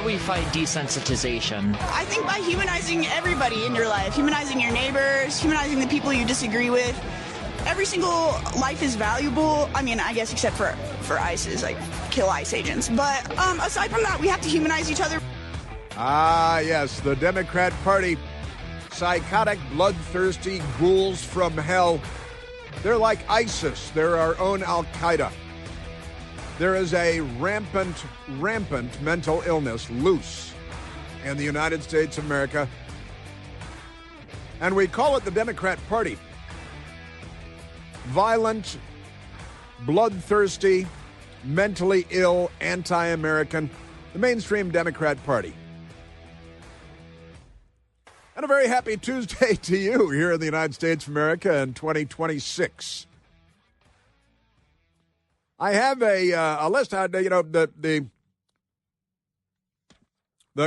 do we fight desensitization? I think by humanizing everybody in your life, humanizing your neighbors, humanizing the people you disagree with. Every single life is valuable. I mean, I guess except for ISIS, like kill ICE agents. But aside from that, we have to humanize each other. Ah, yes, the Democrat Party. Psychotic, bloodthirsty ghouls from hell. They're like ISIS. They're our own Al-Qaeda. There is a rampant mental illness loose in the United States of America. And we call it the Democrat Party. Violent, bloodthirsty, mentally ill, anti-American, the mainstream Democrat Party. And a very happy Tuesday to you here in the United States of America in 2026. I have a list. The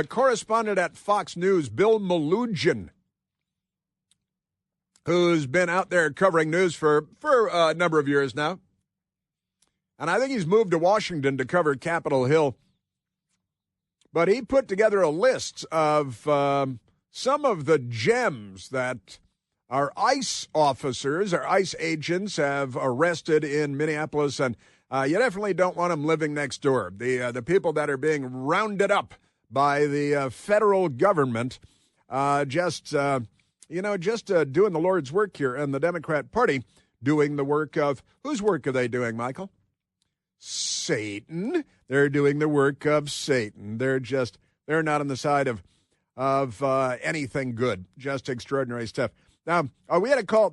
correspondent at Fox News, Bill Malugin, who's been out there covering news for a number of years now. And I think he's moved to Washington to cover Capitol Hill. But he put together a list of some of the gems that our ICE officers, our ICE agents have arrested in Minneapolis, and you definitely don't want them living next door. The people that are being rounded up by the federal government just doing the Lord's work here, and the Democrat Party doing the work of, whose work are they doing, Michael? Satan. They're doing the work of Satan. They're not on the side of anything good. Just extraordinary stuff. Now, we had a call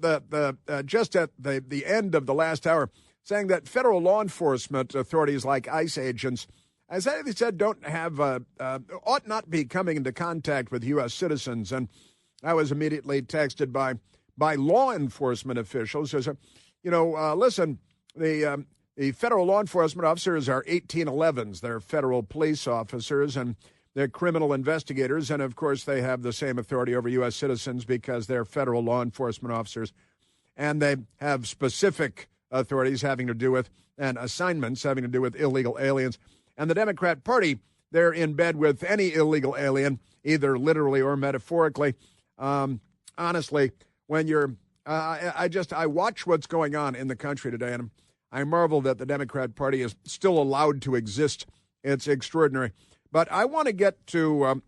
just at the end of the last hour saying that federal law enforcement authorities like ICE agents, as they said, ought not be coming into contact with U.S. citizens. And I was immediately texted by law enforcement officials who said, listen, the federal law enforcement officers are 1811s. They're federal police officers, and they're criminal investigators, and of course they have the same authority over U.S. citizens because they're federal law enforcement officers, and they have specific authorities having to do with, and assignments having to do with illegal aliens. And the Democrat Party, they're in bed with any illegal alien, either literally or metaphorically. Honestly, when you're, I watch what's going on in the country today, and I marvel that the Democrat Party is still allowed to exist. It's extraordinary. But I want to get to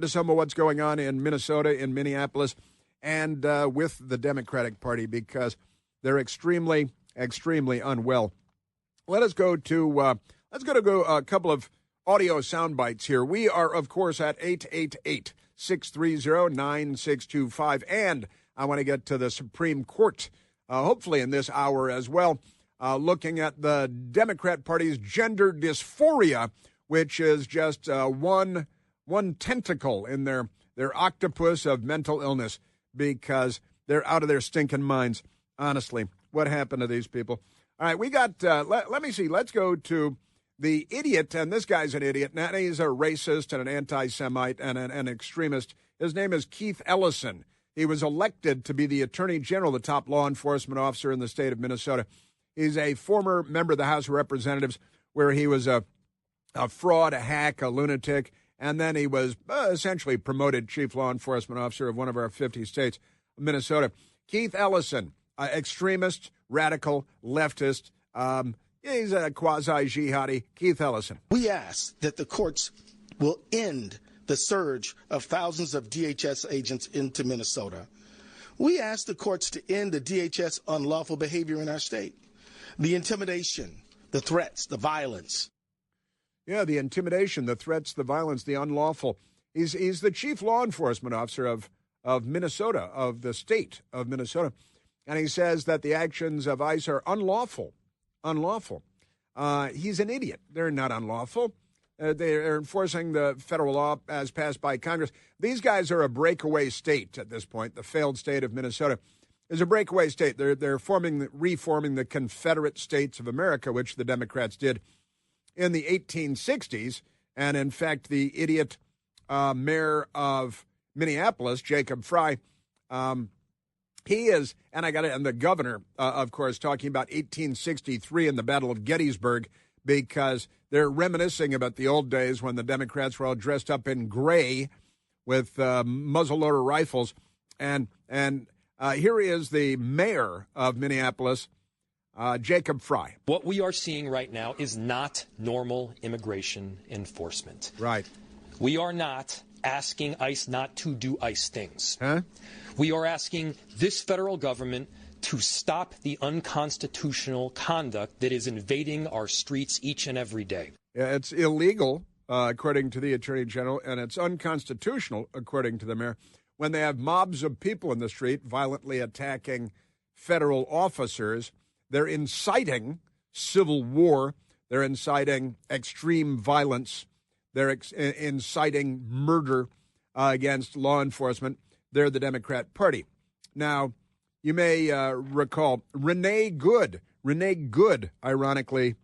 some of what's going on in Minnesota, in Minneapolis, and with the Democratic Party, because they're extremely, extremely unwell. Let us go to a couple of audio sound bites here. We are, of course, at 888-630-9625, and I want to get to the Supreme Court, hopefully in this hour as well, looking at the Democrat Party's gender dysphoria, which is just one tentacle in their octopus of mental illness, because they're out of their stinking minds. Honestly, what happened to these people? All right, we got, let me see, let's go to the idiot, and this guy's an idiot, and he's a racist and an anti-Semite and an extremist. His name is Keith Ellison. He was elected to be the Attorney General, the top law enforcement officer in the state of Minnesota. He's a former member of the House of Representatives, where he was a fraud, a hack, a lunatic, and then he was essentially promoted chief law enforcement officer of one of our 50 states, Minnesota. Keith Ellison, extremist, radical, leftist. He's a quasi-jihadi. Keith Ellison. We ask that the courts will end the surge of thousands of DHS agents into Minnesota. We ask the courts to end the DHS unlawful behavior in our state. The intimidation, the threats, the violence. Yeah, the intimidation, the threats, the violence, the unlawful. He's the chief law enforcement officer of Minnesota, of the state of Minnesota. And he says that the actions of ICE are unlawful. Unlawful. He's an idiot. They're not unlawful. They're enforcing the federal law as passed by Congress. These guys are a breakaway state at this point. The failed state of Minnesota is a breakaway state. They're reforming the Confederate States of America, which the Democrats did in the 1860s. And in fact, the idiot mayor of Minneapolis, Jacob Frey, he is, and the governor, of course, talking about 1863 and the Battle of Gettysburg, because they're reminiscing about the old days when the Democrats were all dressed up in gray with muzzleloader rifles. And here is the mayor of Minneapolis, Jacob Fry. What we are seeing right now is not normal immigration enforcement. Right. We are not asking ICE not to do ICE things. Huh? We are asking this federal government to stop the unconstitutional conduct that is invading our streets each and every day. Yeah, it's illegal, according to the Attorney General, and it's unconstitutional, according to the mayor, when they have mobs of people in the street violently attacking federal officers. They're inciting civil war. They're inciting extreme violence. They're inciting murder against law enforcement. They're the Democrat Party. Now, you may recall Renee Good. Renee Good, ironically,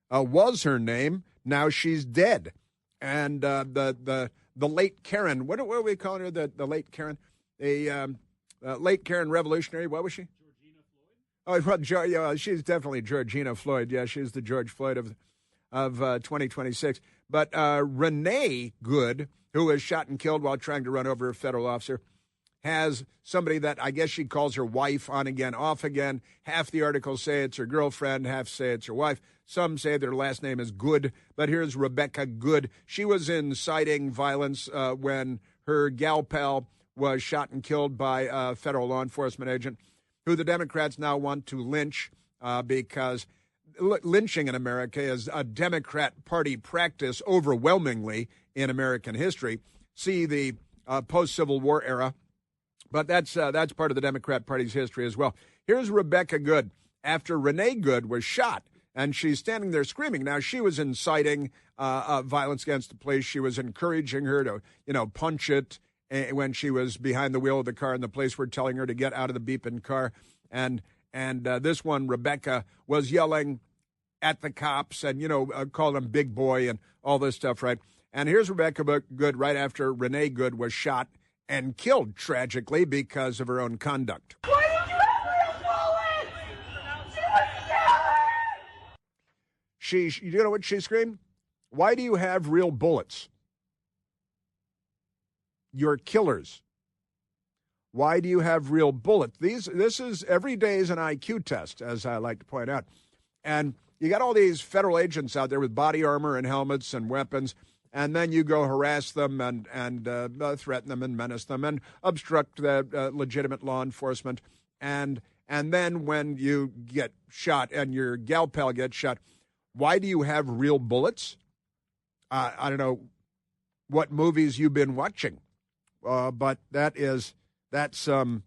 was her name. Now she's dead. And the late Karen, what are we calling her? The late Karen? The late Karen revolutionary, what was she? Oh, well, she's definitely Georgina Floyd. Yeah, she's the George Floyd of 2026. But Renee Good, who was shot and killed while trying to run over a federal officer, has somebody that I guess she calls her wife, on again, off again. Half the articles say it's her girlfriend, half say it's her wife. Some say their last name is Good, but here's Rebecca Good. She was inciting violence when her gal pal was shot and killed by a federal law enforcement agent, who the Democrats now want to lynch because lynching in America is a Democrat Party practice overwhelmingly in American history. See the post-Civil War era. But that's part of the Democrat Party's history as well. Here's Rebecca Good. After Renee Good was shot, and she's standing there screaming. Now, she was inciting violence against the police. She was encouraging her to, punch it when she was behind the wheel of the car, and the police were telling her to get out of the beeping car. And this one, Rebecca, was yelling at the cops and, calling them big boy and all this stuff, right? And here's Rebecca Good right after Renee Good was shot and killed tragically because of her own conduct. Why did you have real bullets? She was killing! You know what she screamed? Why do you have real bullets? You're killers. Why do you have real bullets? This is every day is an IQ test, as I like to point out. And you got all these federal agents out there with body armor and helmets and weapons, and then you go harass them and threaten them and menace them and obstruct the legitimate law enforcement. And then when you get shot and your gal pal gets shot, why do you have real bullets? I don't know what movies you've been watching, but that's some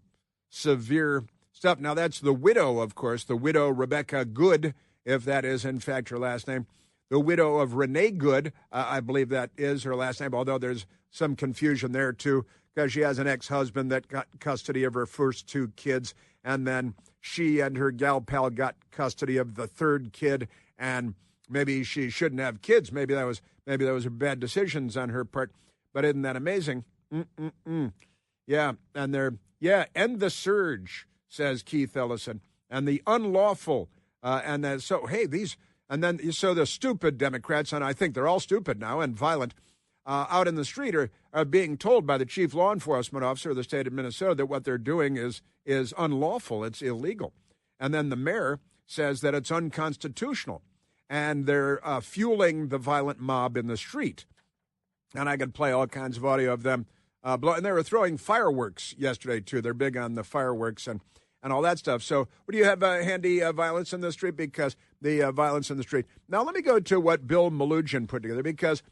severe stuff. Now, that's the widow, of course, the widow Rebecca Good, if that is in fact her last name. The widow of Renee Good, I believe that is her last name, although there's some confusion there, too, because she has an ex-husband that got custody of her first two kids, and then she and her gal pal got custody of the third kid, and maybe she shouldn't have kids. Maybe that was her bad decisions on her part, but isn't that amazing? Yeah, and end the surge, says Keith Ellison, and the unlawful, so the stupid Democrats, and I think they're all stupid now and violent, out in the street are being told by the chief law enforcement officer of the state of Minnesota that what they're doing is unlawful, it's illegal. And then the mayor says that it's unconstitutional, and they're fueling the violent mob in the street. And I could play all kinds of audio of them and they were throwing fireworks yesterday, too. They're big on the fireworks and all that stuff. So do you have handy violence in the street? Because the violence in the street. Now, let me go to what Bill Melugin put together, because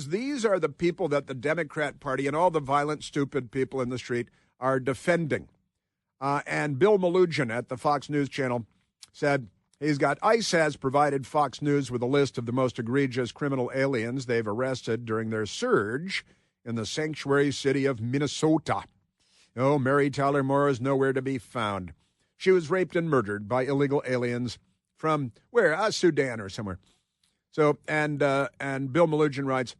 these are the people that the Democrat Party and all the violent, stupid people in the street are defending. And Bill Melugin at the Fox News Channel said ICE has provided Fox News with a list of the most egregious criminal aliens they've arrested during their surge in the sanctuary city of Minnesota. Oh, Mary Tyler Moore is nowhere to be found. She was raped and murdered by illegal aliens from where? Sudan or somewhere. So, and Bill Melugin writes,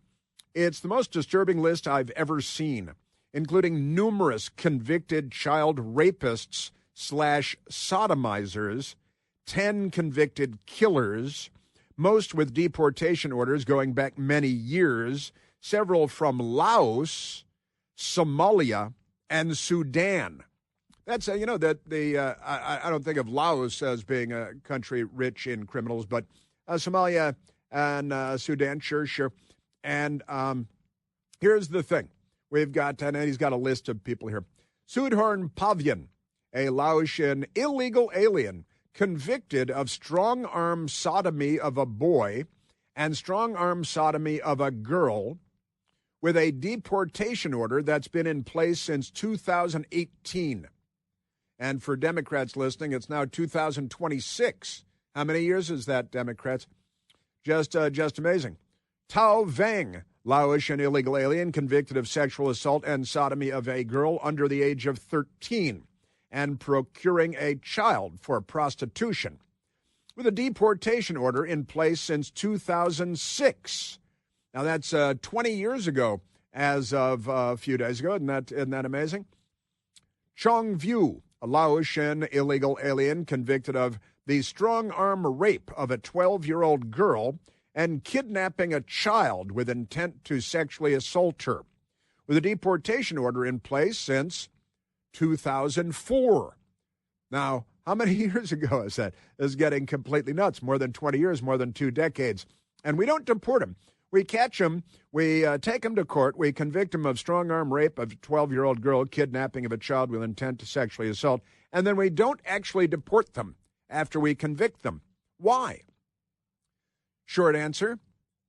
it's the most disturbing list I've ever seen, including numerous convicted child rapists / sodomizers, 10 convicted killers, most with deportation orders going back many years, several from Laos, Somalia, and Sudan. That's, I don't think of Laos as being a country rich in criminals, but Somalia and Sudan, sure. And here's the thing. We've got, and he's got a list of people here. Sudhorn Pavian, a Laotian illegal alien convicted of strong-arm sodomy of a boy and strong-arm sodomy of a girl with a deportation order that's been in place since 2018. And for Democrats listening, it's now 2026. How many years is that, Democrats? Just amazing. Tao Vang, Laotian illegal alien convicted of sexual assault and sodomy of a girl under the age of 13 and procuring a child for prostitution, with a deportation order in place since 2006. Now, that's 20 years ago as of a few days ago. Isn't that amazing? Chong View, a Laotian illegal alien convicted of the strong-arm rape of a 12-year-old girl and kidnapping a child with intent to sexually assault her, with a deportation order in place since 2004. Now, how many years ago is that? This is getting completely nuts. More than 20 years, more than 2 decades. And we don't deport him. We catch him, we take him to court, we convict him of strong-arm rape of a 12-year-old girl, kidnapping of a child with intent to sexually assault, and then we don't actually deport them after we convict them. Why? Short answer,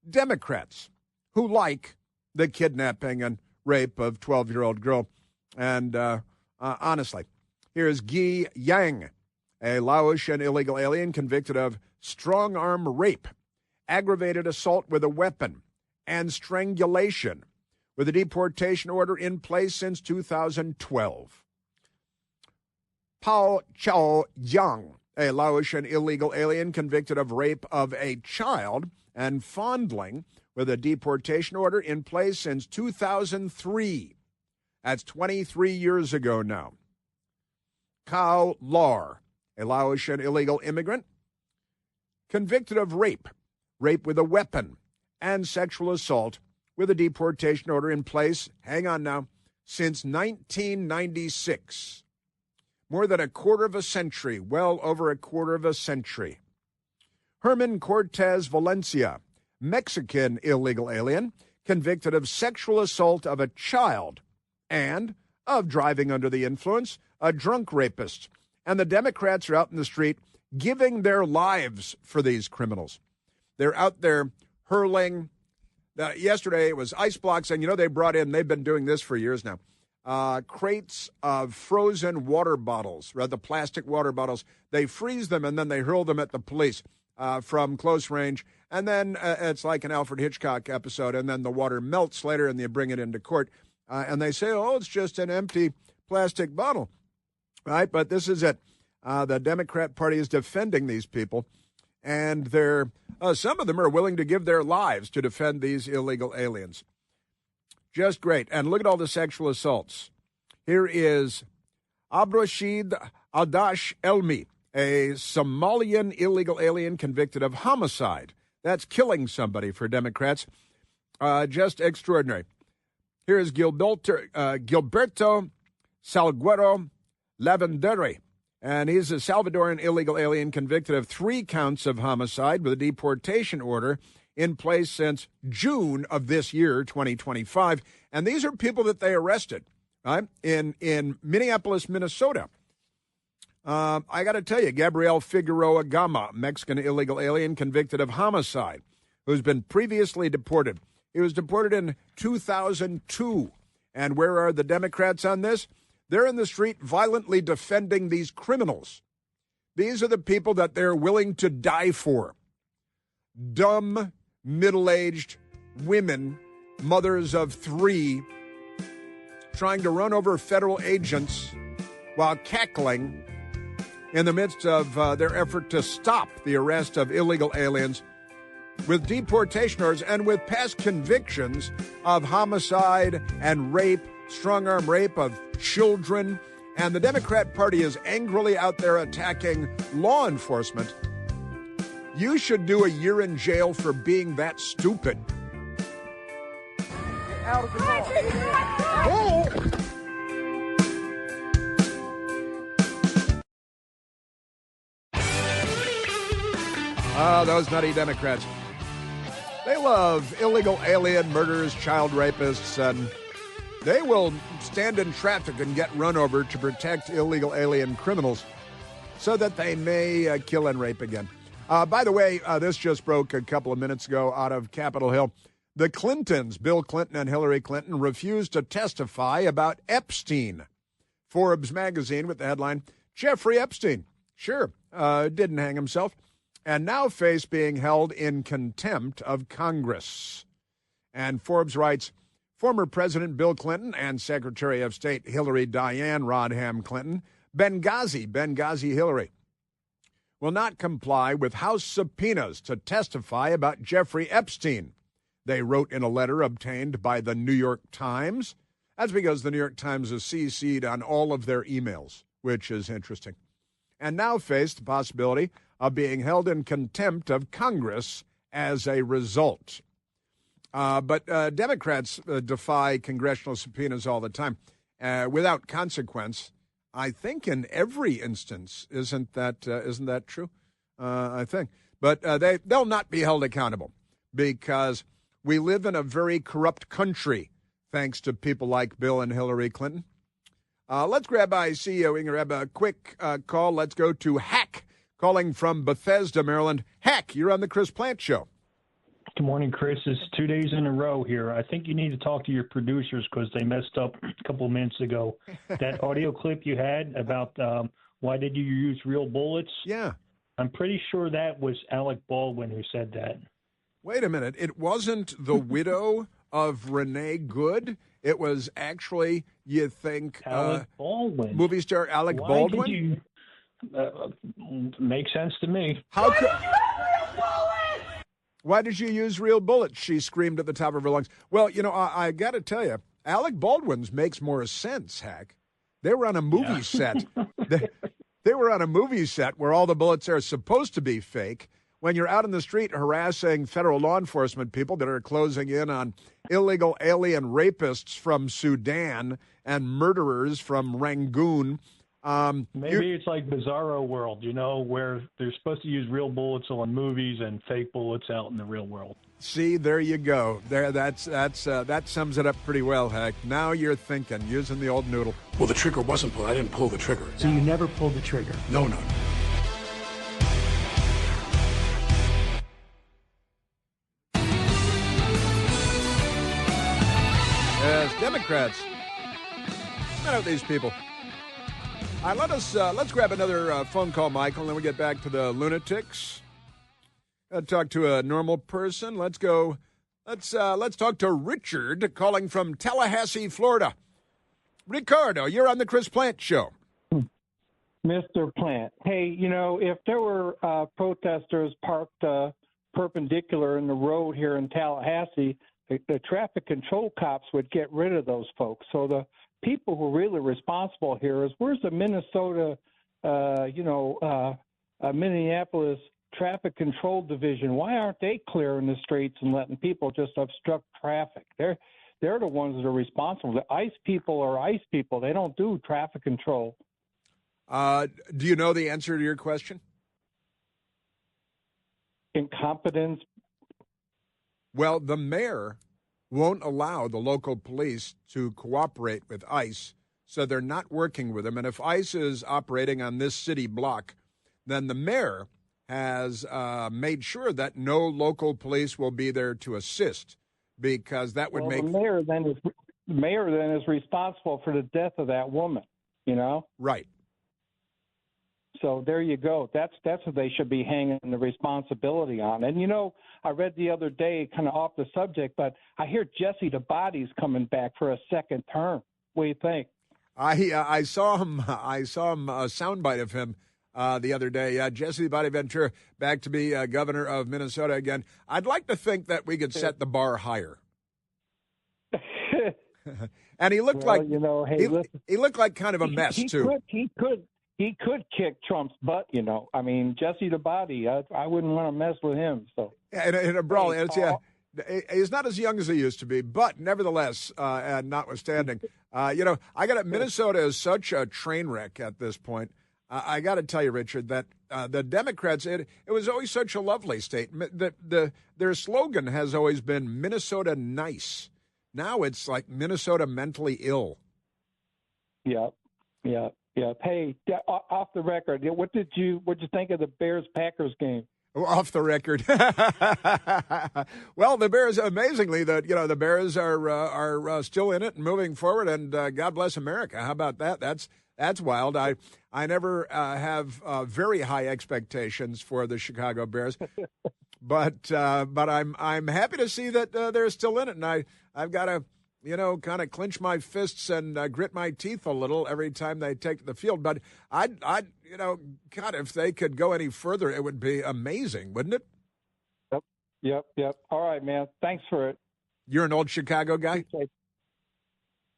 Democrats, who like the kidnapping and rape of 12-year-old girl. And honestly, here's Guy Yang, a Laotian illegal alien convicted of strong-arm rape, aggravated assault with a weapon, and strangulation, with a deportation order in place since 2012. Pao Chao Yang, a Laotian illegal alien convicted of rape of a child and fondling, with a deportation order in place since 2003. That's 23 years ago now. Kao Lar, a Laotian illegal immigrant, convicted of rape with a weapon, and sexual assault, with a deportation order in place, hang on now, since 1996. More than a quarter of a century, well over a quarter of a century. Herman Cortez Valencia, Mexican illegal alien, convicted of sexual assault of a child and of driving under the influence, a drunk rapist. And the Democrats are out in the street giving their lives for these criminals. They're out there hurling. Yesterday it was ice blocks, and they've been doing this for years now. Crates of frozen water bottles, the plastic water bottles. They freeze them, and then they hurl them at the police from close range. And then it's like an Alfred Hitchcock episode, and then the water melts later, and they bring it into court. And they say, it's just an empty plastic bottle. Right? But this is it. The Democrat Party is defending these people, and they're some of them are willing to give their lives to defend these illegal aliens. Just great. And look at all the sexual assaults. Here is Abdrashid Adash Elmi, a Somalian illegal alien convicted of homicide. That's killing somebody for Democrats. Just extraordinary. Here is Gilberto Salguero Lavandere, and he's a Salvadoran illegal alien convicted of 3 counts of homicide with a deportation order in place since June of this year, 2025. And these are people that they arrested, right, in Minneapolis, Minnesota. I got to tell you, Gabriel Figueroa Gama, Mexican illegal alien convicted of homicide, who's been previously deported. He was deported in 2002. And where are the Democrats on this? They're in the street violently defending these criminals. These are the people that they're willing to die for. Dumb, middle-aged women, mothers of 3, trying to run over federal agents while cackling in the midst of their effort to stop the arrest of illegal aliens with deportation orders and with past convictions of homicide and rape, strong-arm rape of children. And the Democrat Party is angrily out there attacking law enforcement. You should do a year in jail for being that stupid. Out of the ball. Oh, those nutty Democrats. They love illegal alien murderers, child rapists, and they will stand in traffic and get run over to protect illegal alien criminals so that they may kill and rape again. By the way, this just broke a couple of minutes ago out of Capitol Hill. The Clintons, Bill Clinton and Hillary Clinton, refused to testify about Epstein. Forbes magazine with the headline, Jeffrey Epstein, sure, didn't hang himself, and now face being held in contempt of Congress. And Forbes writes, former President Bill Clinton and Secretary of State Hillary Diane Rodham Clinton, Benghazi Hillary, will not comply with House subpoenas to testify about Jeffrey Epstein. They wrote in a letter obtained by the New York Times. That's because the New York Times is CC'd on all of their emails, which is interesting. And now face the possibility of being held in contempt of Congress as a result. But Democrats defy congressional subpoenas all the time without consequence. I think in every instance, isn't that true? I think. But they'll not be held accountable because we live in a very corrupt country, thanks to people like Bill and Hillary Clinton. Let's grab, I see we can grab a quick call. Let's go to Hack, calling from Bethesda, Maryland. Hack, you're on the Chris Plant Show. Good morning, Chris. It's 2 days in a row here. I think you need to talk to your producers because they messed up a couple of minutes ago. That audio clip you had about why did you use real bullets? Yeah. I'm pretty sure that was Alec Baldwin who said that. Wait a minute. It wasn't the widow of Renee Good. It was actually, you think, Alec Baldwin. Movie star Alec Why Baldwin? Makes sense to me. How could... Why did you use real bullets? She screamed at the top of her lungs. Well, you know, I got to tell you, Alec Baldwin's makes more sense, Hack. They were on a movie set. They were on a movie set where all the bullets are supposed to be fake. When you're out in the street harassing federal law enforcement people that are closing in on illegal alien rapists from Sudan and murderers from Rangoon. Maybe it's like Bizarro World, you know, where they're supposed to use real bullets on movies and fake bullets out in the real world. See, there you go. That sums it up pretty well, Heck. Now you're thinking, using the old noodle. Well, the trigger wasn't pulled. I didn't pull the trigger. So you never pulled the trigger? No. As Democrats, not out these people. Let's grab another phone call, Michael, and then we get back to the lunatics. Talk to a normal person. Let's go. Let's talk to Richard, calling from Tallahassee, Florida. Ricardo, you're on the Chris Plant Show. Mr. Plant, hey, you know, if there were protesters parked perpendicular in the road here in Tallahassee, the traffic control cops would get rid of those folks. So the people who are really responsible here is where's the Minnesota, Minneapolis Traffic Control Division? Why aren't they clearing the streets and letting people just obstruct traffic? They're the ones that are responsible. The ICE people are ICE people. They don't do traffic control. Do you know the answer to your question? Incompetence. Well, the mayor won't allow the local police to cooperate with ICE, so they're not working with them. And if ICE is operating on this city block, then the mayor has made sure that no local police will be there to assist, because that would make... The mayor then is responsible for the death of that woman, you know? Right. So there you go. That's what they should be hanging the responsibility on. And, you know, I read the other day, kind of off the subject, but I hear Jesse the Body's coming back for a second term. What do you think? I saw him. I saw him a soundbite of him the other day. Jesse the Body Ventura back to be governor of Minnesota again. I'd like to think that we could set the bar higher. And he looked he looked like kind of a mess too. He could. he could kick Trump's butt, you know. I mean, Jesse the Body, I wouldn't want to mess with him. So in a brawl, he's not as young as he used to be, but nevertheless, and notwithstanding, I got it. Minnesota is such a train wreck at this point. I got to tell you, Richard, that the Democrats, it was always such a lovely state. Their slogan has always been Minnesota nice. Now it's like Minnesota mentally ill. Yeah. Hey, off the record, what'd you think of the Bears-Packers game? Off the record. Well, the Bears, amazingly, the Bears are still in it and moving forward, and God bless America. How about that? That's wild. I never have very high expectations for the Chicago Bears, but I'm happy to see that they're still in it, and I've got to kind of clench my fists and grit my teeth a little every time they take the field. But God, if they could go any further, it would be amazing, wouldn't it? Yep. All right, man. Thanks for it. You're an old Chicago guy?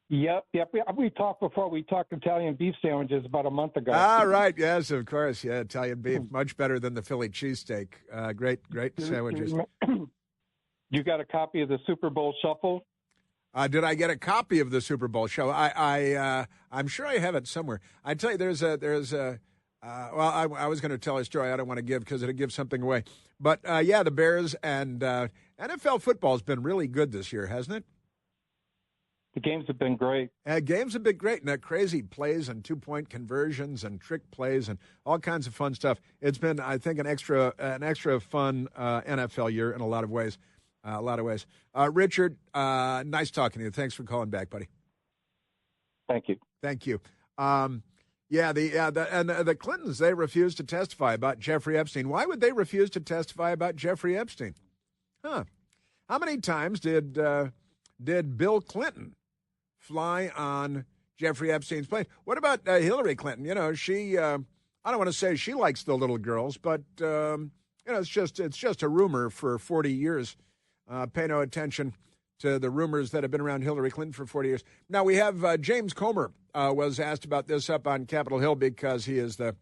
Yep. We talked before. We talked Italian beef sandwiches about a month ago. Ah, right. Yes, of course. Yeah, Italian beef. Much better than the Philly cheesesteak. Great sandwiches. You got a copy of the Super Bowl Shuffle? Did I get a copy of the Super Bowl show? I'm sure I have it somewhere. I tell you, there's a. I was going to tell a story I don't want to give because it'll give something away. But the Bears and NFL football has been really good this year, hasn't it? The games have been great. Games have been great, and that crazy plays and 2-point conversions and trick plays and all kinds of fun stuff. It's been, I think, an extra fun NFL year in a lot of ways. Richard, nice talking to you. Thanks for calling back, buddy. Thank you. The Clintons, they refused to testify about Jeffrey Epstein. Why would they refuse to testify about Jeffrey Epstein? How many times did Bill Clinton fly on Jeffrey Epstein's plane? What about Hillary Clinton? She I don't want to say she likes the little girls, but it's just a rumor for 40 years. Pay no attention to the rumors that have been around Hillary Clinton for 40 years. Now, we have James Comer was asked about this up on Capitol Hill because he is the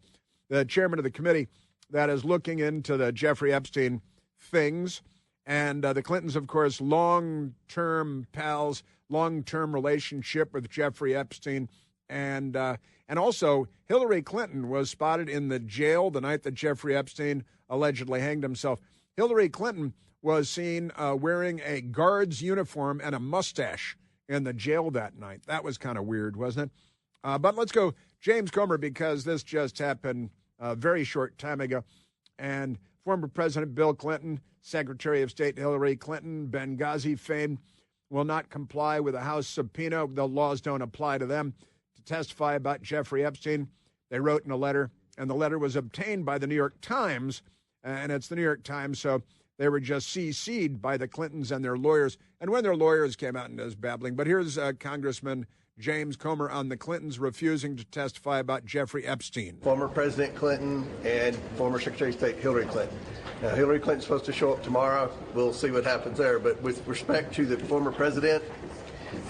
chairman of the committee that is looking into the Jeffrey Epstein things. And the Clintons, of course, long-term pals, long-term relationship with Jeffrey Epstein. And also, Hillary Clinton was spotted in the jail the night that Jeffrey Epstein allegedly hanged himself. Hillary Clinton was seen wearing a guard's uniform and a mustache in the jail that night. That was kind of weird, wasn't it? But let's go James Comer, because this just happened a very short time ago. And former President Bill Clinton, Secretary of State Hillary Clinton, Benghazi fame, will not comply with a House subpoena. The laws don't apply to them to testify about Jeffrey Epstein. They wrote in a letter, and the letter was obtained by the New York Times, and it's the New York Times, so they were just CC'd by the Clintons and their lawyers. And when their lawyers came out and was babbling. But here's Congressman James Comer on the Clintons refusing to testify about Jeffrey Epstein. Former President Clinton and former Secretary of State Hillary Clinton. Now, Hillary Clinton's supposed to show up tomorrow. We'll see what happens there. But with respect to the former president,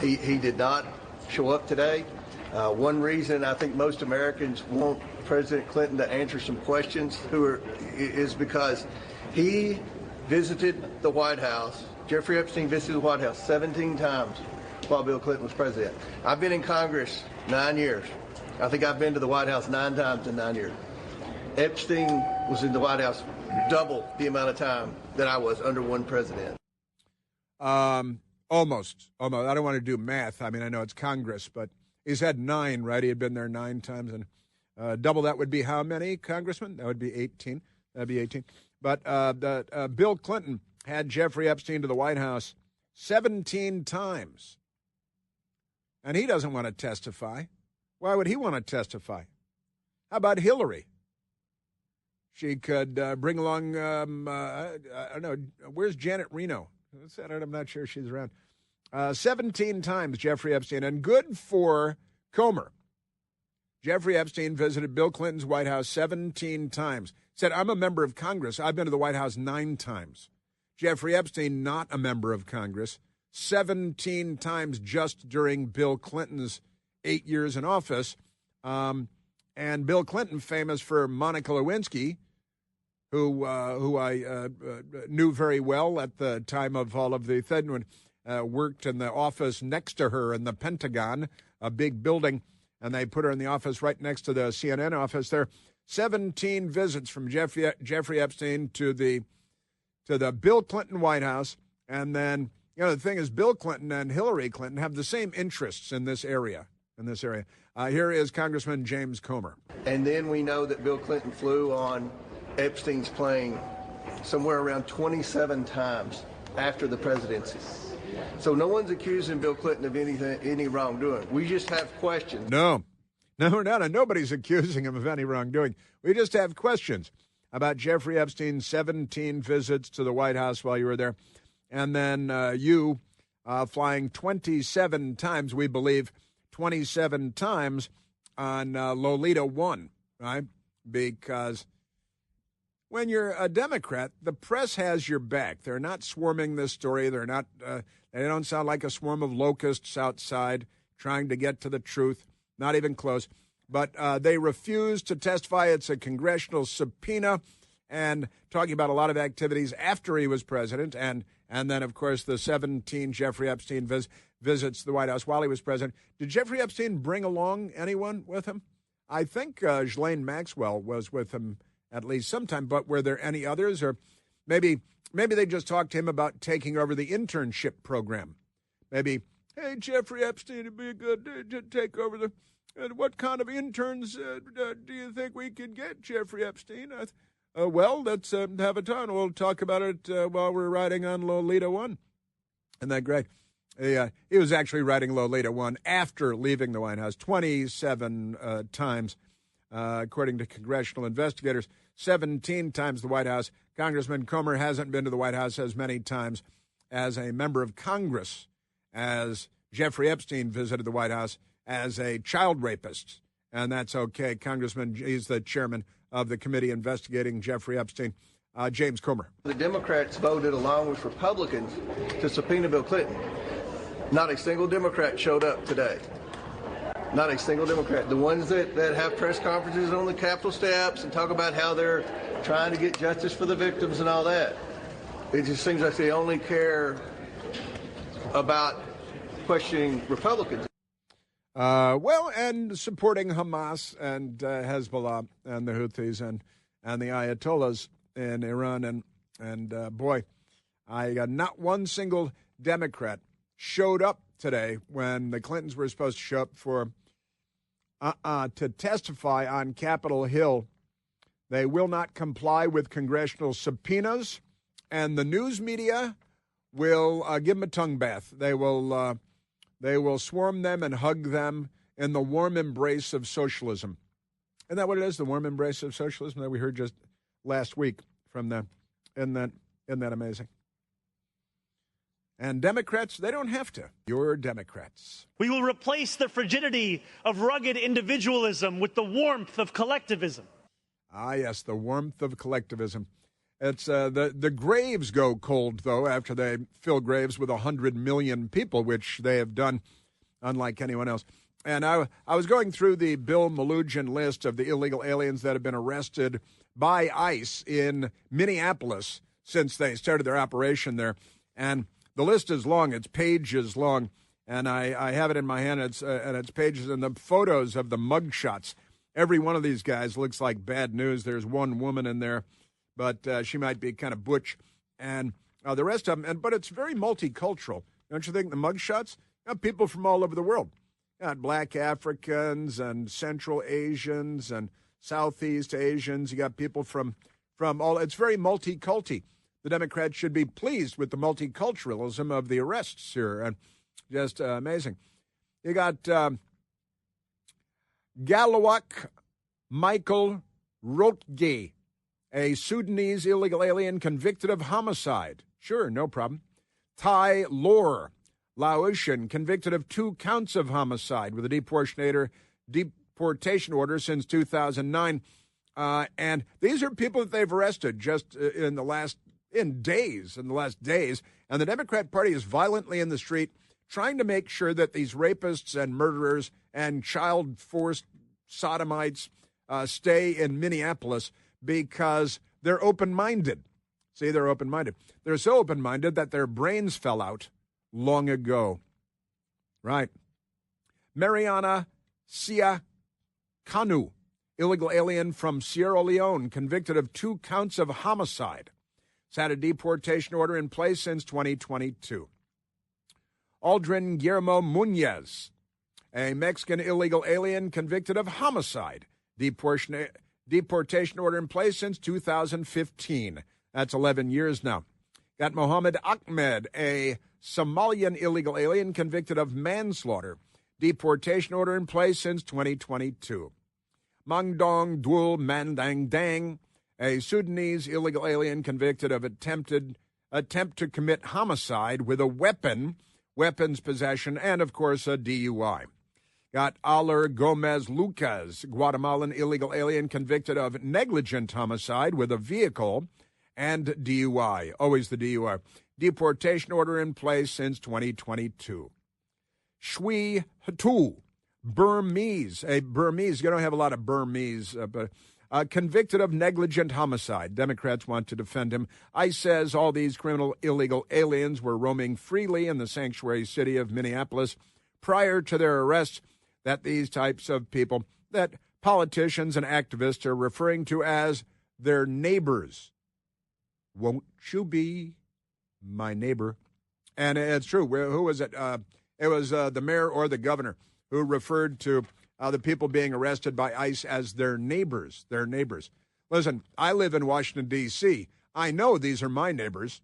he did not show up today. One reason I think most Americans want President Clinton to answer some questions is because he visited the White House. Jeffrey Epstein visited the White House 17 times while Bill Clinton was president. I've been in Congress 9 years. I think I've been to the White House 9 times in 9 years. Epstein was in the White House double the amount of time that I was under one president. Almost. I don't want to do math. I mean, I know it's Congress, but he's had 9, right? He had been there 9 times. And double that would be how many, Congressman? That would be 18. That'd be 18. But Bill Clinton had Jeffrey Epstein to the White House 17 times. And he doesn't want to testify. Why would he want to testify? How about Hillary? She could bring along, I don't know, where's Janet Reno? I'm not sure she's around. 17 times Jeffrey Epstein, and good for Comer. Jeffrey Epstein visited Bill Clinton's White House 17 times. Said, I'm a member of Congress. I've been to the White House 9 times. Jeffrey Epstein, not a member of Congress, 17 times just during Bill Clinton's 8 years in office. and Bill Clinton, famous for Monica Lewinsky, who I knew very well at the time of all of the thing, worked in the office next to her in the Pentagon, a big building, and they put her in the office right next to the CNN office there. 17 visits from Jeffrey Epstein to the Bill Clinton White House. And then, the thing is, Bill Clinton and Hillary Clinton have the same interests in this area. Here is Congressman James Comer. And then we know that Bill Clinton flew on Epstein's plane somewhere around 27 times after the presidency. So no one's accusing Bill Clinton of any wrongdoing. We just have questions. No, nobody's accusing him of any wrongdoing. We just have questions about Jeffrey Epstein's 17 visits to the White House while you were there. And then you flying 27 times, we believe, 27 times on Lolita 1, right? Because when you're a Democrat, the press has your back. They're not swarming this story. They're not. They don't sound like a swarm of locusts outside trying to get to the truth. Not even close. But they refuse to testify. It's a congressional subpoena, and talking about a lot of activities after he was president, and then, of course, the 17 Jeffrey Epstein visits the White House while he was president. Did Jeffrey Epstein bring along anyone with him? I think Ghislaine Maxwell was with him at least sometime, but were there any others? Or maybe they just talked to him about taking over the internship program. Maybe, hey, Jeffrey Epstein, it'd be good to take over the... what kind of interns do you think we could get, Jeffrey Epstein? Well, let's have a time. We'll talk about it while we're riding on Lolita 1. Isn't that great? He was actually riding Lolita 1 after leaving the White House 27 times, according to congressional investigators. 17 times the White House. Congressman Comer hasn't been to the White House as many times as a member of Congress as Jeffrey Epstein visited the White House as a child rapist. And that's okay. Congressman, he's the chairman of the committee investigating Jeffrey Epstein. James Comer. The Democrats voted along with Republicans to subpoena Bill Clinton. Not a single Democrat showed up today. Not a single Democrat. The ones that have press conferences on the Capitol steps and talk about how they're trying to get justice for the victims and all that. It just seems like they only care about questioning Republicans. And supporting Hamas and Hezbollah and the Houthis and the Ayatollahs in Iran. And boy, I got not one single Democrat showed up today when the Clintons were supposed to show up for to testify on Capitol Hill. They will not comply with congressional subpoenas, and the news media will give them a tongue bath. They will swarm them and hug them in the warm embrace of socialism. Isn't that what it is, the warm embrace of socialism that we heard just last week from them? Isn't that amazing? And Democrats, they don't have to. You're Democrats. We will replace the frigidity of rugged individualism with the warmth of collectivism. Ah, yes, the warmth of collectivism. It's the graves go cold, though, after they fill graves with 100 million people, which they have done, unlike anyone else. And I was going through the Bill Melugin list of the illegal aliens that have been arrested by ICE in Minneapolis since they started their operation there. And the list is long. It's pages long. And I have it in my hand. It's pages and the photos of the mugshots. Every one of these guys looks like bad news. There's one woman in there, but she might be kind of butch. And the rest of them, but it's very multicultural. Don't you think, the mugshots? You got people from all over the world. You got black Africans and Central Asians and Southeast Asians. You got people from all. It's very multiculti. The Democrats should be pleased with the multiculturalism of the arrests here. And just amazing. You got Galawak Michael Rotge, a Sudanese illegal alien convicted of homicide. Sure, no problem. Tai Lor, Laotian, convicted of 2 counts of homicide with a deportation order since 2009. And these are people that they've arrested just in the last days. And the Democrat Party is violently in the street trying to make sure that these rapists and murderers and child forced sodomites stay in Minneapolis because they're open-minded. See, they're open-minded. They're so open-minded that their brains fell out long ago. Right. Mariana Sia Kanu, illegal alien from Sierra Leone, convicted of 2 counts of homicide. Has had a deportation order in place since 2022. Aldrin Guillermo Munez, a Mexican illegal alien convicted of homicide. Deportation order in place since 2015. That's 11 years now. Got Mohammed Ahmed, a Somalian illegal alien convicted of manslaughter. Deportation order in place since 2022. Mangdong Dul Mandang Dang, a Sudanese illegal alien convicted of attempt to commit homicide with a weapon, weapons possession, and, of course, a DUI. Got Aler Gomez Lucas, Guatemalan illegal alien convicted of negligent homicide with a vehicle and DUI. Always the DUI. Deportation order in place since 2022. Shui Hatu, Burmese, you don't have a lot of Burmese, but convicted of negligent homicide. Democrats want to defend him. ICE says all these criminal illegal aliens were roaming freely in the sanctuary city of Minneapolis prior to their arrest, that these types of people that politicians and activists are referring to as their neighbors. Won't you be my neighbor? And it's true. Who was it? It was the mayor or the governor who referred to the people being arrested by ICE as their neighbors. Their neighbors. Listen, I live in Washington, D.C. I know these are my neighbors.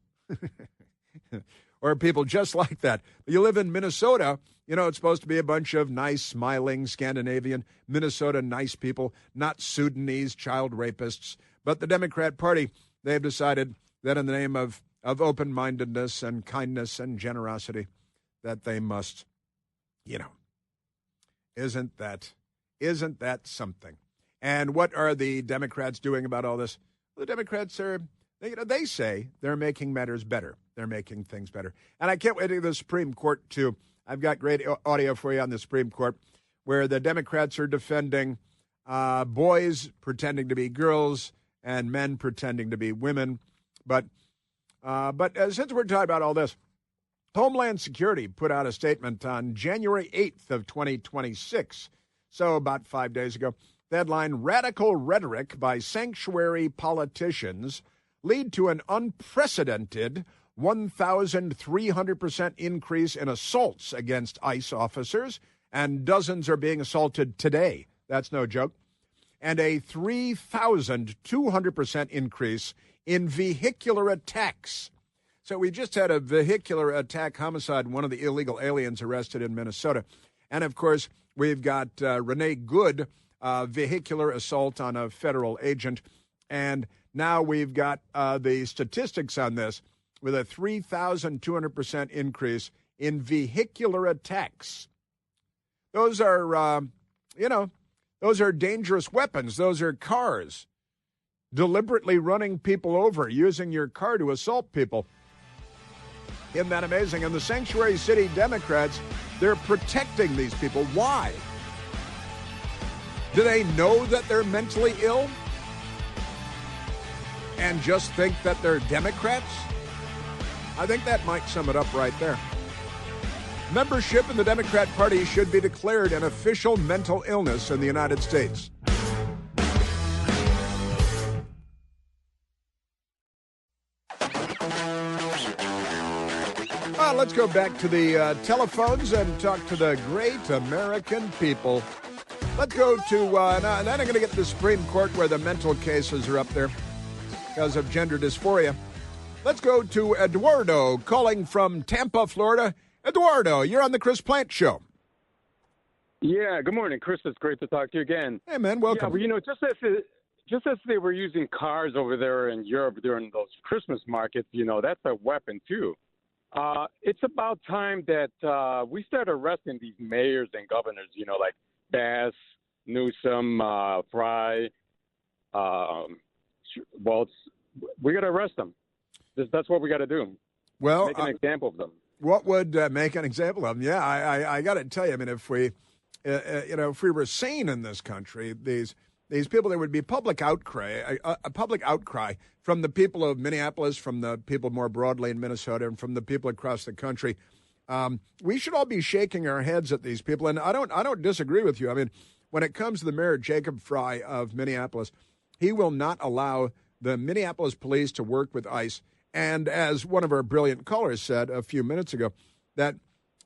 Or people just like that. You live in Minnesota, it's supposed to be a bunch of nice, smiling, Scandinavian, Minnesota nice people, not Sudanese child rapists. But the Democrat Party, they've decided that in the name of open-mindedness and kindness and generosity, that they must, isn't that something? And what are the Democrats doing about all this? Well, the Democrats are, they say they're making matters better. They're making things better. And I can't wait to the Supreme Court, too. I've got great audio for you on the Supreme Court where the Democrats are defending boys pretending to be girls and men pretending to be women. But since we're talking about all this, Homeland Security put out a statement on January 8th of 2026, so about 5 days ago. The headline, Radical Rhetoric by Sanctuary Politicians Lead to an Unprecedented 1,300% increase in assaults against ICE officers, and dozens are being assaulted today. That's no joke. And a 3,200% increase in vehicular attacks. So we just had a vehicular attack homicide, one of the illegal aliens arrested in Minnesota. And, of course, we've got Renee Good, vehicular assault on a federal agent. And now we've got the statistics on this with a 3,200% increase in vehicular attacks. Those are, those are dangerous weapons. Those are cars. Deliberately running people over, using your car to assault people. Isn't that amazing? And the Sanctuary City Democrats, they're protecting these people. Why? Do they know that they're mentally ill? And just think that they're Democrats? I think that might sum it up right there. Membership in the Democrat Party should be declared an official mental illness in the United States. Let's go back to the telephones and talk to the great American people. Let's go to, and then I'm going to get to the Supreme Court where the mental cases are up there because of gender dysphoria. Let's go to Eduardo calling from Tampa, Florida. Eduardo, you're on the Chris Plant Show. Yeah, good morning, Chris. It's great to talk to you again. Hey, man, welcome. Yeah, well, just as they were using cars over there in Europe during those Christmas markets, that's a weapon, too. It's about time that we start arresting these mayors and governors, like Bass, Newsom, Fry. We got to arrest them. That's what we got to do. Well, make an example of them. What would make an example of them? Yeah, I got to tell you. I mean, if we were sane in this country, these these people, there would be public outcry, a public outcry from the people of Minneapolis, from the people more broadly in Minnesota, and from the people across the country. We should all be shaking our heads at these people, and I don't disagree with you. I mean, when it comes to the mayor, Jacob Fry of Minneapolis, he will not allow the Minneapolis police to work with ICE. And as one of our brilliant callers said a few minutes ago, that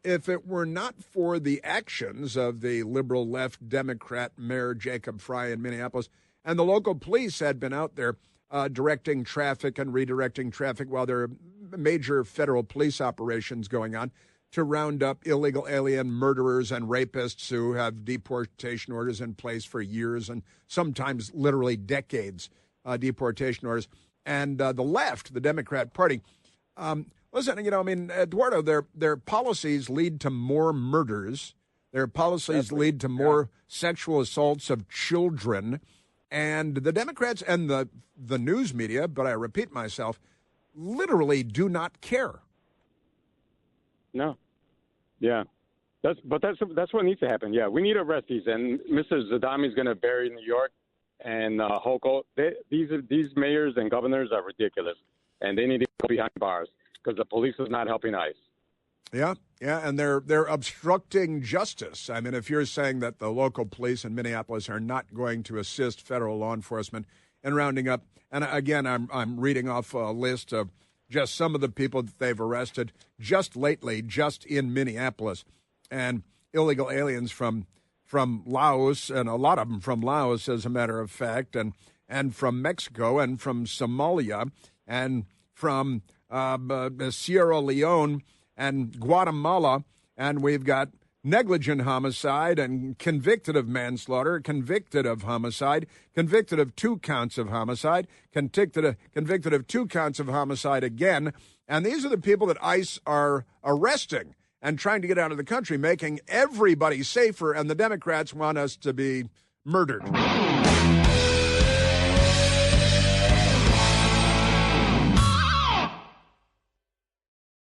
if it were not for the actions of the liberal left Democrat Mayor Jacob Fry in Minneapolis, and the local police had been out there directing traffic and redirecting traffic while there are major federal police operations going on to round up illegal alien murderers and rapists who have deportation orders in place for years and sometimes literally decades, deportation orders. And the left, the Democrat Party, listen, Eduardo, their policies lead to more murders. Their policies lead to more sexual assaults of children. And the Democrats and the news media, but I repeat myself, literally do not care. No. Yeah. That's what needs to happen. Yeah, we need to arrest these. And Mr. Zadami is going to bury New York and Hochul. These mayors and governors are ridiculous, and they need to go behind bars because the police is not helping ICE. Yeah, and they're obstructing justice. I mean, if you're saying that the local police in Minneapolis are not going to assist federal law enforcement in rounding up, and again, I'm reading off a list of just some of the people that they've arrested just lately, just in Minneapolis, and illegal aliens from Laos, and a lot of them from Laos, as a matter of fact, and from Mexico, and from Somalia, and from Sierra Leone, and Guatemala, and we've got negligent homicide and convicted of manslaughter, convicted of homicide, convicted of 2 counts of homicide, convicted of 2 counts of homicide again. And these are the people that ICE are arresting and trying to get out of the country, making everybody safer, and the Democrats want us to be murdered.